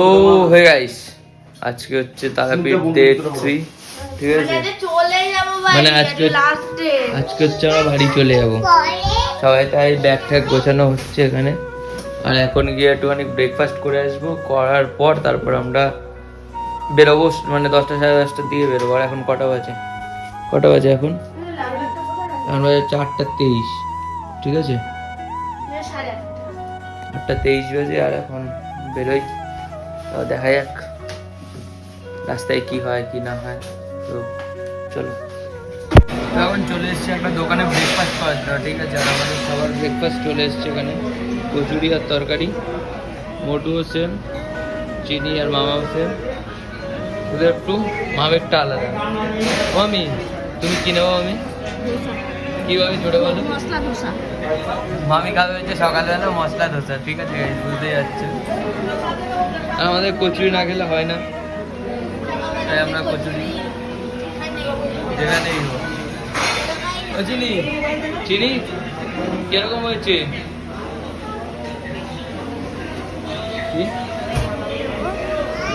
তো hey guys, আজকে হচ্ছে তারাপীঠ ডে 3, ঠিক আছে? মানে আজকে হচ্ছে আমরা বাড়ি চলে যাবো সবাই, তাই ব্যাগ ট্যাগ গোছানো হচ্ছে এখানে। আর এখন গিয়ে একটুখানি ব্রেকফাস্ট করে আসবো, করার পর তারপর আমরা বেরোবো, মানে 10টা 10:30টার দিকে বেরোবো। আর এখন কটা বাজে এখন? এখন বাজে 4:23, ঠিক আছে? 8:23 বাজে আর এখন বেরোই। তো দেখা যাক রাস্তায় কি হয় কি না হয়। তো চলো, এখন চলে এসছি একটা দোকানে ব্রেকফাস্ট করার জন্য, ঠিক আছে? আর আমাদের সবার ব্রেকফাস্ট চলে এসছে এখানে, কচুরি আর তরকারি। মোটু হোসেন, চিনি আর মামা হোসেন, ওদের একটু মামেরটা আলাদা। মামি তুমি কি নেবো? মামি কীভাবে ছোটো বলো? মশলা ধোসা। মামি খাবে হচ্ছে সকালবেলা মশলা ধোসা, ঠিক আছে? বুঝতে যাচ্ছে। আর আমাদের কচুরি না খেলে হয় না, তাই আমরা কচুরি যেখানেই হোক। চিনি চিনি কিরকম হয়েছে?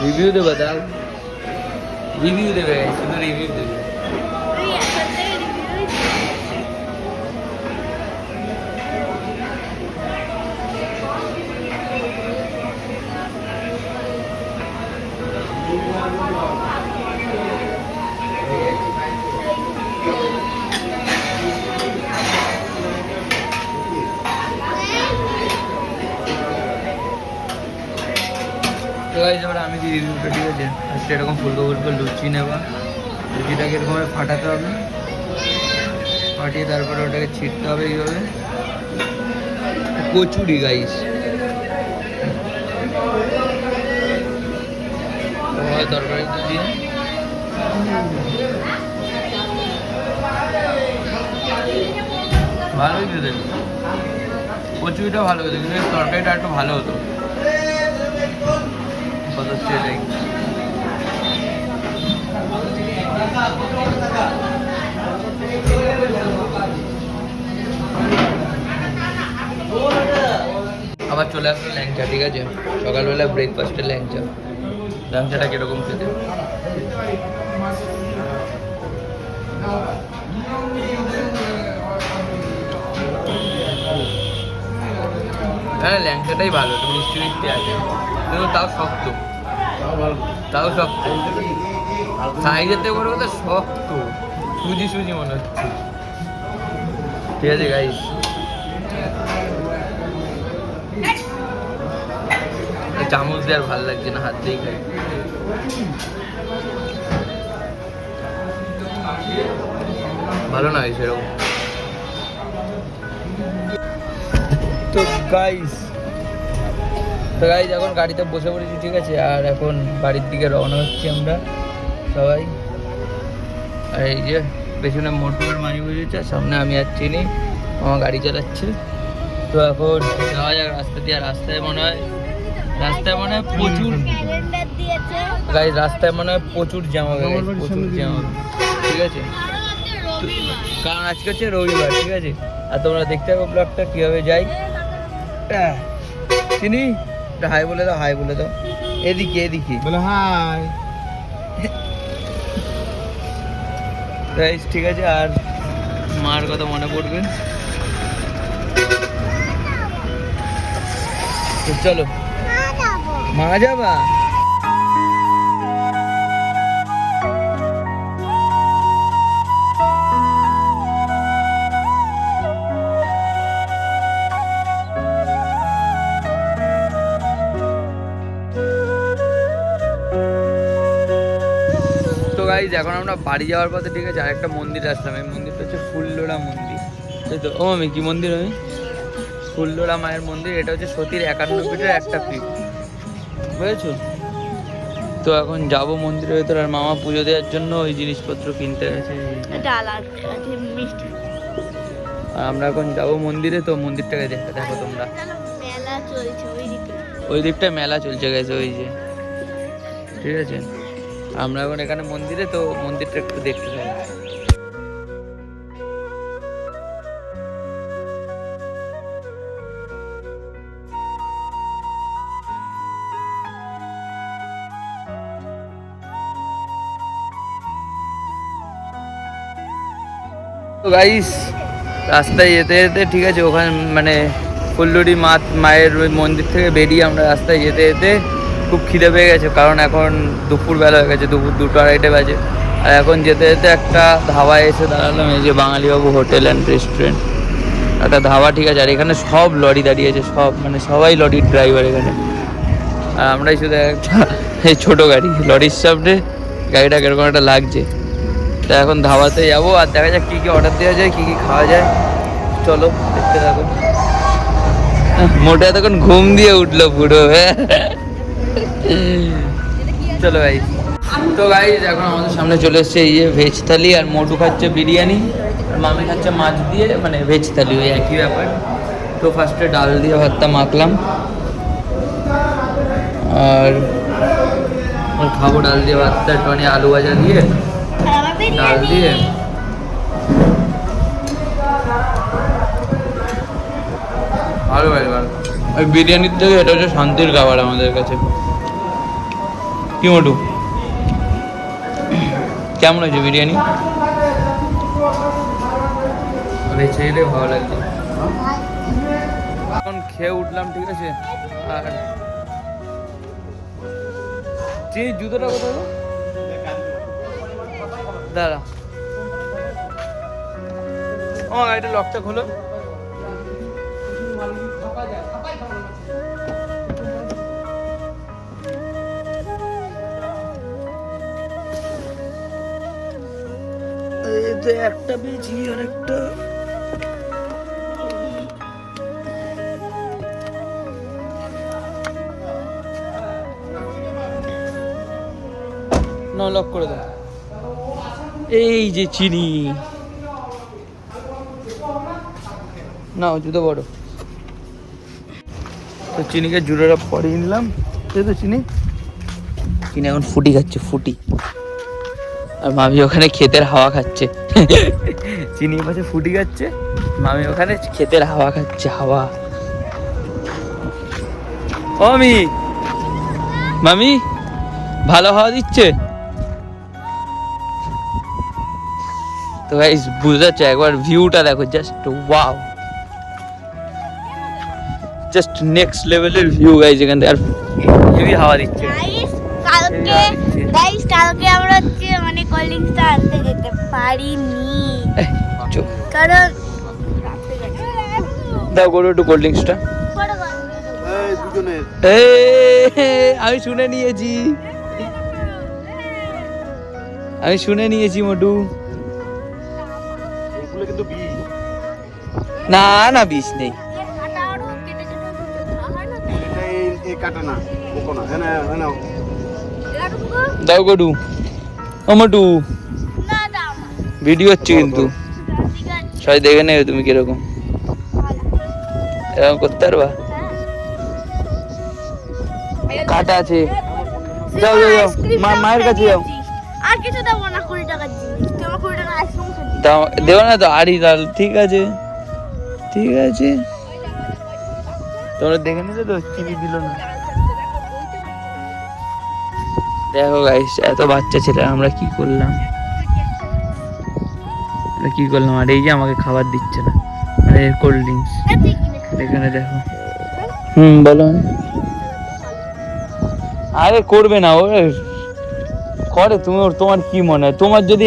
রিভিউ দেবে, দাও রিভিউ দেবে, শুধু রিভিউ দেবে। তো গাইস এবার আমি দিই রিভিউটা, ঠিক আছে? আজকে এরকম ফুলকো ফুলকো লুচি নেবা, লুচিটাকে এরকম ফাটাতে হবে, ফাটিয়ে তারপরে ওটাকে ছিটতে হবে এইভাবে। কচুরি গাইস, তরকারিতে দিয়ে ভালোই খেতে, কচুরিটা ভালো হতো কিন্তু তরকারিটা একটু ভালো হতো। কত সেটাই আবার চলে আসলো ল্যাংচা, ঠিক আছে? সকালবেলা ব্রেকফাস্টের ল্যাংচাটা কিরকম খেতে? হ্যাঁ ল্যাংচাটাই ভালো, তো মিষ্টি মিষ্টি আছে কিন্তু তাও শক্ত, সাইজের থেকে বড় কথা শক্ত, সুজি সুজি মনে হচ্ছে। ঠিক আছে গাইস, চামচ দিয়ে আর ভালো লাগছে না, হাত দিয়েই খাই। ভালো না সেরকম। তো গাইস এখন গাড়িতে বসে পড়েছি, ঠিক আছে? আর এখন বাড়ির দিকে রওনা হচ্ছি আমরা সবাই। আর এই যে পেছনে মোটর মারি বসেছে, সামনে আমি আর চিনি, আমার গাড়ি চালাচ্ছে। তো এখন যাওয়া যাক রাস্তা দিয়ে। আর রাস্তায় মনে হয় প্রচুর গাইস, রাস্তায় মনে হয় প্রচুর জ্যাম হবে, প্রচুর জ্যাম হবে, ঠিক আছে? কারণ আজকে হচ্ছে রবিবার, ঠিক আছে? আর তোমরা দেখতে পাবো ব্লগটা কীভাবে যাই। চিনি হাই বলে দাও, হাই বলে দাও, এদিকে বলো হাই। ঠিক আছে, আর মার কথা মনে পড়বে। তো চলো, মা যাবা? গাইজ এখন আমরা বাড়ি যাওয়ার পথে, ঠিক আছে? আরেকটা মন্দিরে আসলাম, এই মন্দিরটা হচ্ছে ফুল্লোড়া মন্দির, তাই তো? ও আমি কি মন্দির? আমি ফুল্লোড়া মায়ের মন্দির। এটা হচ্ছে সতীর 51 ফিটের একটা ফিট, বুঝেছো? তো এখন যাব মন্দিরের ভেতর, আর মামা পুজো দেওয়ার জন্য ওই জিনিসপত্র কিনতে গেছে। আর আমরা এখন যাব মন্দিরে, তো মন্দিরটাকে দেখো তোমরা। ওই দিকটা মেলা চলছে গেছে, ওই যে, ঠিক আছে? আমরা এখন এখানে মন্দিরে, তো মন্দিরটা একটু দেখতে চাই। তো গাইস রাস্তায় যেতে যেতে ঠিক আছে, ওখানে মানে ফুল্লুরি মায়ের ওই মন্দির থেকে বেরিয়ে আমরা রাস্তায় যেতে যেতে খুব খিদে পেয়ে গেছে, কারণ এখন দুপুরবেলা হয়ে গেছে, দুপুর 2-2:30 বাজে। আর এখন যেতে যেতে একটা ধাবায় এসে দাঁড়ালাম, এই যে বাঙালিবাবু হোটেল অ্যান্ড রেস্টুরেন্ট, একটা ধাবা ঠিক আছে। আর এখানে সব লরি দাঁড়িয়েছে, সব মানে সবাই লরির ড্রাইভার এখানে, আর আমরাই শুধু একটা এই ছোটো গাড়ি। লরির সামনে গাড়িটা কিরকম একটা লাগছে। তা এখন ধাবাতে যাবো আর দেখা যাক কী কী অর্ডার দেওয়া যায়, কী কী খাওয়া যায়। চলো দেখতে থাকো। মোটা তখন ঘুম দিয়ে উঠলো পুরো। চলো ভাই। তো গাইস এখন আমাদের সামনে চলে এসছে এই যে ভেজ থালি, আর মোটু খাচ্ছে বিরিয়ানি, আর মামি খাচ্ছে মাছ দিয়ে, মানে ভেজ থালি ওই একই ব্যাপার। তো ফার্স্টে ডাল দিয়ে ভাতটা মাখলাম, আর খাবো ডাল দিয়ে ভাতটা, একটুখানি আলু ভাজা দিয়ে ডাল দিয়ে। ভালো ভাই ভালো, ওই বিরিয়ানির থেকে এটা হচ্ছে শান্তির খাবার আমাদের কাছে। কি মোটু, কেমন হয়েছে বিরিয়ানি? বেছে এলে ভালো লাগছে। এখন খেয়ে উঠলাম ঠিক আছে। আর চিনি জুতোটা কোথাও দাঁড়া, ও এটা লকটা খোলো। একটা বেজি আর একটা না, লক করে দাও। এই যে চিনি না, জুতো বড় তো চিনিকে জুড়োটা পরিয়ে নিলাম। এই তো চিনি এখন ফুটি খাচ্ছে, ফুটি। আর মামি ওখানে ক্ষেতের হাওয়া খাচ্ছে। চিনি পাশে ফুটি খাচ্ছে, মামি ওখানে ক্ষেতের হাওয়া খাচ্ছে, হাওয়া। ও মামি ভালো হাওয়া দিচ্ছে তো গাইস, বুঝতে পারছো? একবার ভিউটা দেখো, জাস্ট ওয়াও, জাস্ট নেক্সট লেভেলের ভিউ গাইস এখান থেকে। আর হেভি হাওয়া দিচ্ছে কালকে আমরা মানে কোল্ড ড্রিঙ্কসটা আনতে যেতে পারিনি, কারণ দাও গরু একটু কোল্ড ড্রিঙ্কসটা। আমি শুনে নিয়েছি মোটু। না না বিষ নেই, দাও গরু। ও মোটু ভিডিও হচ্ছে কিন্তু, সবাই দেখে নেবে তুমি কিরকম, এরকম করতে পারবা? কাটা আছে, যাও যাও যাও, মায়ের কাছে যাও। আর কিছু দেবো না, 20 টাকার জিনিস, তোমার 20 টাকা আইসক্রিম খেতে দাও, দেবো না তো? আড়ি ডাল, ঠিক আছে ঠিক আছে। তোমরা দেখে নিলে তো, চিনি দিল না। দেখো গাইস, এত বাচ্চা ছেলে আমরা কি করলাম, আর এই যে আমাকে খাবার দিচ্ছে না, মানে কোল্ড ড্রিঙ্কস এখানে দেখো। বলো। আরে করবে না, ও করে। তুমি তোমার কি মনে হয়, তোমার যদি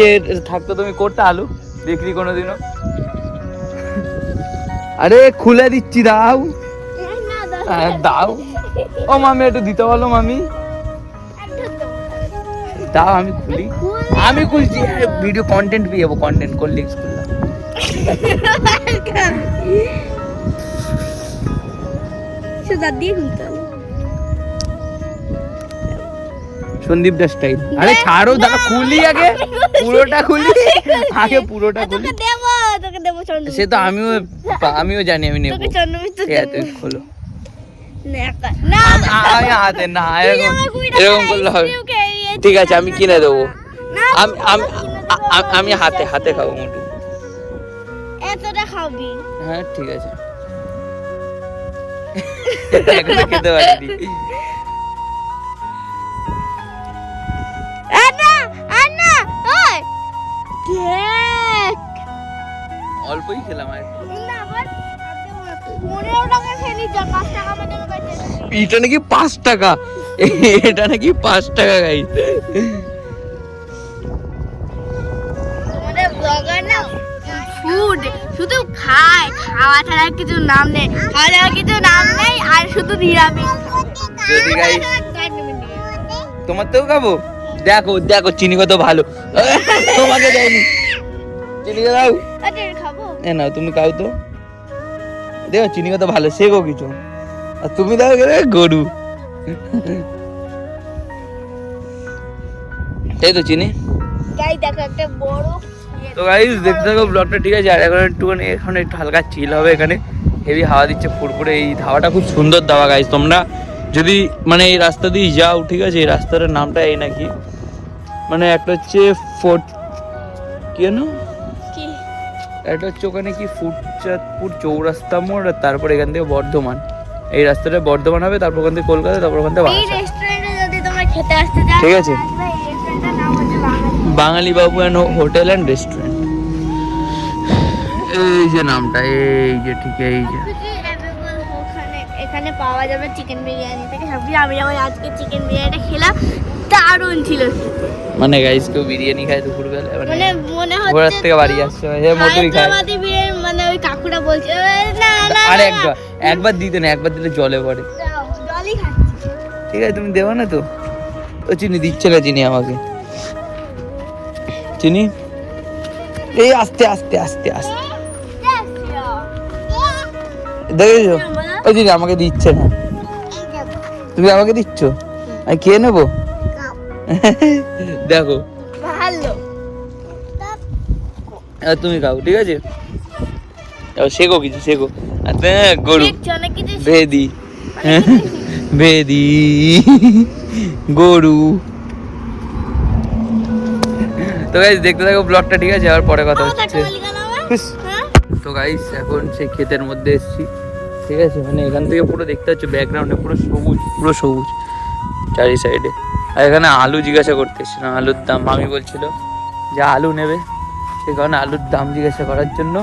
থাকতো তুমি করতে আলু বিক্রি কোনোদিনও? আরে খুলে দিচ্ছি, দাও দাও। ও মামি একটু দিতে বলো, মামি দাও, আমি খুলছি। ভিডিও কন্টেন্ট পেয়ে যাবো, কন্টেন্ট কোল্ড ড্রিঙ্কস খুললাম। সন্দীপ দা স্টাইল। আরে ছাড়ো, দাদা খুলি আগে, পুরোটা খুলি আগে, পুরোটা খুলি। সে তো আমিও জানি, আমি নেবো। তুই খোলো। হাতে না, এরকম করলে হবে? ঠিক আছে আমি কিনে দেবো, আমি হাতে খাবো মোটু। এতটা খাবি? হ্যাঁ ঠিক আছে, এখনো খেতে পারিনি। অল্পই খেলাম আর না আবার 15 টাকা খেলি যা 5 টাকা আমার জন্য বেঁচে এটা নাকি 5 টাকা, এটা নাকি 5 টাকা গাইস। আমাদের ব্লগার না ফুড শুধু খায়, খাওয়া ছাড়া কিছু নাম নেই, খাওয়া ছাড়া কিছু নাম নেই, আর শুধু নিরামিষ। যদি গাইস তোমার তো খাবো, দেখো দেখো চিনি কত ভালো, তোমাকে দেয়নি চিনি দাও, আচ্ছা খাবো এ না তুমি খাও তো, দেখো চিনি কত ভালো, শেখো কিছু, আর তুমি দাও গরু, তাই তো চিনি। গাই দেখো একটা বড় তো গাইস দেখতে থাকো ব্লগটা, ঠিক আছে। আর এখন একটুখানি এখন একটু হালকা চিল হবে, এখানে হেভি হাওয়া দিচ্ছে ফুরফুরে, এই ধাবাটা খুব সুন্দর ধাবা গাইস। তোমরা যদি মানে এই রাস্তা দিয়ে যাও, ঠিক আছে, এই রাস্তাটার নামটা এই নাকি, মানে একটা হচ্ছে ফোর্ট কি জানো, কি একটা হচ্ছে ওখানে কি ফুটচাঁদপুর চৌরাস্তা মোড়, আর তারপর এখান থেকে বর্ধমান, এই রাস্তাটা বর্ধমান হবে, তারপর ওখান থেকে কলকাতা, তারপর ওখান থেকে এই বারাসাত। রেস্টুরেন্টে যদি তোমরা খেতে আসতে চাও ঠিক আছে। তাহলে এই রেস্টুরেন্টের নাম হচ্ছে বাঙালি। বাঙালি বাবু অ্যান্ড হোটেল অ্যান্ড রেস্টুরেন্ট, এই যে নামটা, এই যে ঠিক এই যে এখানে পাওয়া যাবে চিকেন বিরিয়ানি থেকে সবজি। আমি যখন আজকে চিকেন বিরিয়ানিটা খেলাম দারুণ ছিল। মানে গাইস কেউ বিরিয়ানি খায় দুপুরবেলা, মানে মানে মনে ঘোরার হচ্ছে থেকে বাড়ি আসছে, হে মটুরি খায়। হায়দ্রাবাদি বিরিয়ানি, মানে ওই কাকুটা বলছে না না আরে একবার দিতে না, একবার দিলে জলে পড়ে। দাও, জলই খাচ্ছি। ঠিক আছে তুমি দেবো না তো, ও চিনি দিচ্ছে না চিনি আমাকে, চিনি এই আস্তে আস্তে আস্তে আস্তে দেখেছো, ওই চিনি আমাকে দিচ্ছে না, তুমি আমাকে দিচ্ছ, আমি খেয়ে নেবো, দেখো ভালো আর তুমি খাও, ঠিক আছে, শেখো কিছু শেখো, গরু দেখছো অনেক কিছু বেদি বেদি গরু। তো গাইস দেখতে থাকো ব্লগটা, ঠিক আছে, আর পরে কথা হচ্ছে। তো গাইস এখন সেই ক্ষেতের মধ্যে এসেছি, ঠিক আছে, মানে এখান থেকে পুরো দেখতে পাচ্ছ ব্যাকগ্রাউন্ডে পুরো সবুজ, পুরো সবুজ চারি সাইডে। আর এখানে আলু জিজ্ঞাসা করতে এসেছিলাম, আলুর দাম মামি বলছিল যে আলু নেবে, সেই কারণে আলুর দাম জিজ্ঞাসা করার জন্য,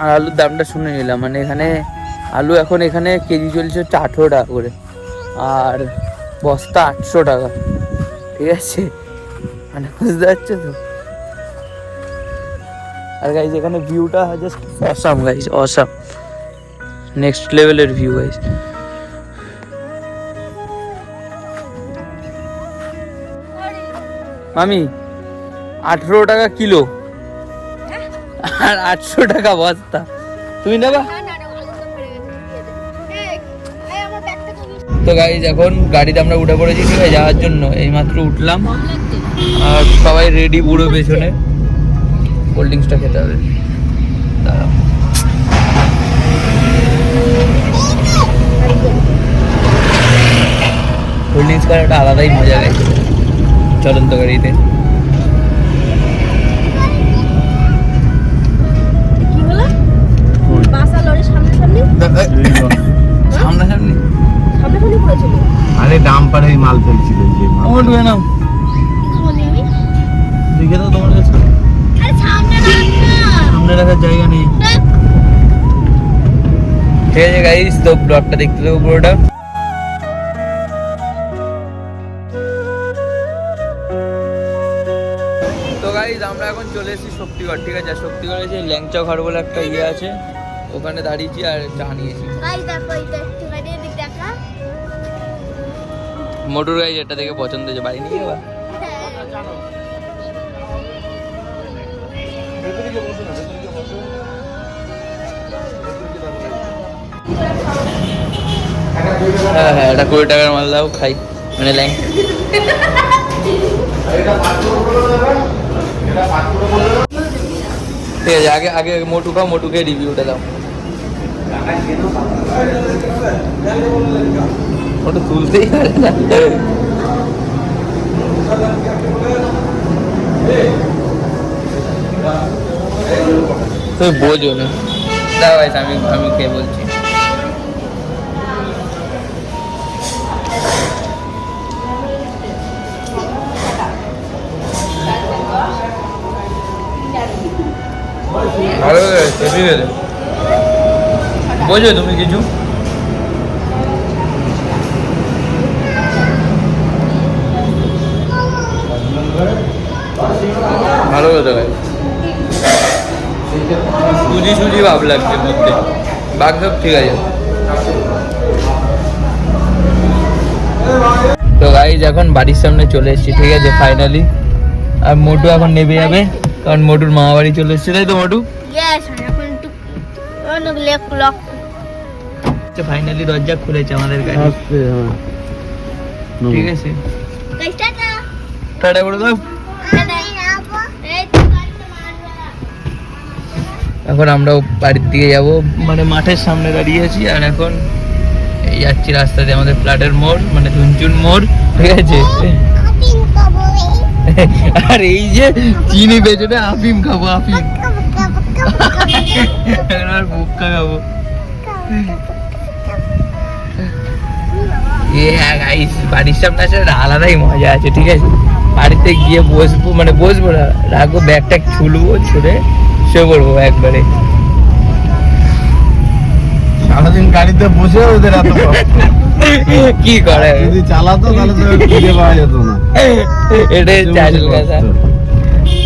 আর আলুর দামটা শুনে নিলাম। মানে এখানে আলু এখন এখানে কেজি চলছে হচ্ছে 18 টাকা করে, আর বস্তা 800 টাকা, ঠিক আছে, মানে বুঝতে পারছো তো। আর গাইজ এখানে ভিউটা just awesome guys, awesome, next লেভেলের ভিউ গাইজ। মামি 18 টাকা কিলো আর 800 টাকা বস্তা, তুমি নেবা? তো গাইজ এখন গাড়িতে আমরা উঠে পড়েছি, ঠিক আছে, যাওয়ার জন্য এই মাত্র উঠলাম, আর সবাই রেডি পুরো পেছনে, কোল্ড ড্রিঙ্কসটা খেতে হবে, দাঁড়াও। কোল্ড ড্রিঙ্কস খাওয়ার একটা আলাদাই মজা লাগে চলন্ত গাড়িতে। কি হলো বাসা লরি সামনাসামনি সামনাসামনি সামনাসামনি পড়েছিল। আরে ডাম্পারে মাল ফেলছিল, যে মাল উঠবে না, কি বলি আমি? দেখে তো তোমার কাছে আরে সামনে রাখ না। সামনে রাখার জায়গা নেই। ঠিক আছে গাইস, তো ব্লগটা দেখতে দেবো পুরোটা। তো গাইস আমরা এখন চলে এসেছি শক্তিগড়, ঠিক আছে, শক্তিগড়ে যে ল্যাংচা ঘর বলে একটা ইয়ে আছে, ওখানে দাঁড়িয়েছি আর চা নিয়েছি। গাইস দেখো এটা একটুখানি এদিক দেখা। মোটর গাইজ এটা দেখে পছন্দ হয়েছে, বাড়ি নিয়ে যাবা? হ্যাঁ হ্যাঁ, এটা 20 টাকার মাল দাও, খাই, মানে ল্যাং। ঠিক আছে, আগে আগে মোটু খাও, মোটুকে রিভিউটা দাও। ওটা তুলতেই পারে না, তুমি বোঝো না। দাও ভাই, আমি কে বলছি। ভালো বোঝো তুমি কিছু ভালো কথা ভাই সুজি সুজি ভাব লাগছে মধ্যে বাঘ সব ঠিক আছে তো গাইজ এখন বাড়ির সামনে চলে এসেছি ঠিক আছে ফাইনালি আর মোটু এখন নেমে যাবে কারণ মোটুর মামা বাড়ি চলে এসেছে তাই তো মোটু ইয়েস এখন একটু অনেক লক ফাইনালি দরজা খুলেছে আমাদের গাড়ি ঠিক আছে টাটা করে দাও এখন আমরা বাড়ির দিকে যাব মানে মাঠের সামনে দাঁড়িয়ে আছি আর এখন এই যাচ্ছি রাস্তাতে আমাদের ফ্ল্যাটের মোড় মানে ঝুনঝুন মোড় ঠিক আছে আর এই যে চিনি বেচনে আফিম খাবো আফিম আর ভুক্কা খাবো বাড়ির সামনে আসলে আলাদাই মজা আছে ঠিক আছে বাড়িতে গিয়ে বসবো মানে বসবো না রাখবো ব্যাগটা ছুলবো ছুলে শুয়ে পড়বো একবারে সারাদিন গাড়িতে বসে ওদের এত কষ্ট। কি করে যদি চালাতো তাহলে তো খুঁজে পাওয়া যেত না এটাই চালু কথা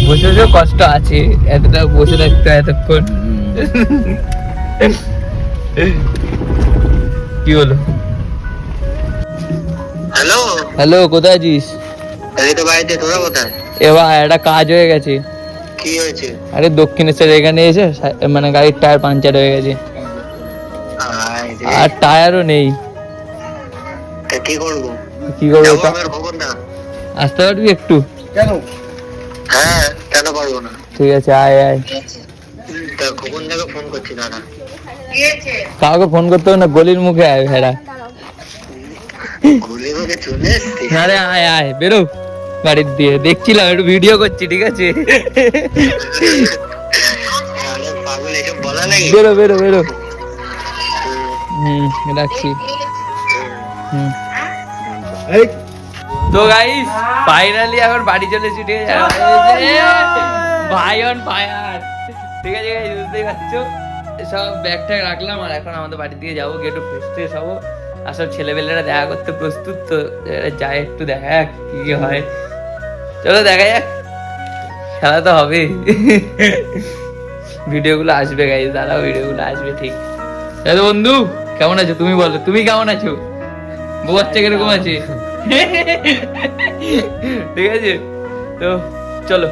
বসে বসে কষ্ট আছে এতটা বসে থাকতে হয় এতক্ষণ কি হলো হ্যালো হ্যালো কোথায় আছিস এই তো বাড়িতে তোরা কোথায় এবার একটা কাজ হয়ে গেছে কি হয়েছে আরে দক্ষিণেশ্বর এখানে এসে মানে গাড়ির টায়ার পাঞ্চার হয়ে গেছে আয় রে, আর টায়ারও নেই তা কি করবো কি করবো যাবো তা? আমার খবর না আসতে পারবি একটু কেন হ্যাঁ কেন পারবো না ঠিক আছে আয় আয় তা খবর থেকে ফোন করছি দাদা কাউকে ফোন করতে হবে না গলির মুখে আয় ভেড়া ঘুরে ঘুরে চলে এসছি আরে আয় আয় বেরো বাড়ির দিয়ে দেখছিলাম একটু ভিডিও করছি ঠিক আছে আরে পাগল এসব বলা নাকি বেরো বেরো বেরো রাখছি এই তো গাইস ফাইনালি এখন বাড়ি চলে এসেছি ঠিক আছে ভাই অন ফায়ার ঠিক আছে guys, বুঝতেই পারছো সব ব্যাগ ট্যাগ রাখলাম আর এখন আমাদের বাড়ির দিকে যাবো গিয়ে একটু ফ্রেশ ট্রেশ হবো আর সব ছেলেপেলেরা দেখা করতে প্রস্তুত তো যাই একটু দেখা যাক কি কি হয় চলো দেখা যাক খেলা তো হবে ভিডিওগুলো আসবে গাইস দাঁড়াও ভিডিওগুলো আসবে ঠিক তাহলে বন্ধু কেমন আছো তুমি বলো তুমি কেমন আছো বউ বাচ্চা কিরকম আছে ঠিক আছে তো চলো